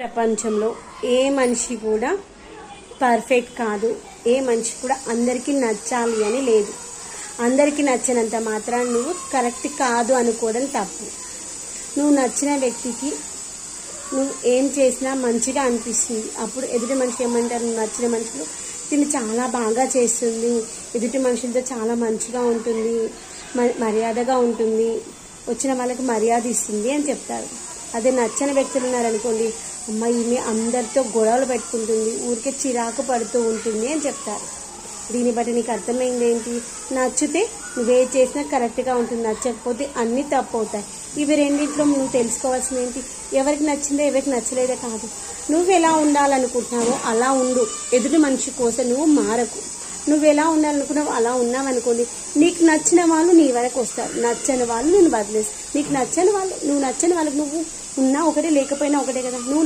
ప్రపంచంలో ఏ మనిషి కూడా పర్ఫెక్ట్ కాదు. ఏ మనిషి కూడా అందరికీ నచ్చాలి అని లేదు. అందరికీ నచ్చినంత మాత్రాన నువ్వు కరెక్ట్ కాదు అనుకోవడం తప్పు. నువ్వు నచ్చిన వ్యక్తికి నువ్వు ఏం చేసినా మంచిగా అనిపిస్తుంది. అప్పుడు ఎదుటి మనిషి ఏమంటారు, నువ్వు నచ్చిన మనుషులు తిని చాలా బాగా చేస్తుంది, ఎదుటి మనుషులతో చాలా మంచిగా ఉంటుంది, మర్యాదగా ఉంటుంది, వచ్చిన వాళ్ళకి మర్యాద ఇస్తుంది అని చెప్తారు. అదే నచ్చని వ్యక్తులు ఉన్నారనుకోండి, అమ్మ ఈమె అందరితో గొడవలు పెట్టుకుంటుంది, ఊరికే చిరాకు పడుతూ ఉంటుంది అని చెప్తారు. దీన్ని బట్టి నీకు అర్థమైంది ఏంటి? నచ్చితే నువ్వే చేసినా కరెక్ట్గా ఉంటుంది, నచ్చకపోతే అన్నీ తప్పు అవుతాయి. ఇవి రెండింటిలో నువ్వు తెలుసుకోవాల్సింది ఏంటి? ఎవరికి నచ్చిందో ఎవరికి నచ్చలేదో కాదు. నువ్వు ఎలా ఉండాలనుకుంటున్నావో అలా ఉండు. ఎదుటి మనిషి కోసం నువ్వు మారకు. నువ్వు ఎలా ఉండాలనుకున్నావు అలా ఉన్నావనుకోండి, నీకు నచ్చిన వాళ్ళు నీ వరకు వస్తారు, నచ్చని వాళ్ళు నేను వదిలేసి. నీకు నచ్చని వాళ్ళు, నువ్వు నచ్చని వాళ్ళకి నువ్వు ఉన్నా ఒకటే లేకపోయినా ఒకటే కదా. నువ్వు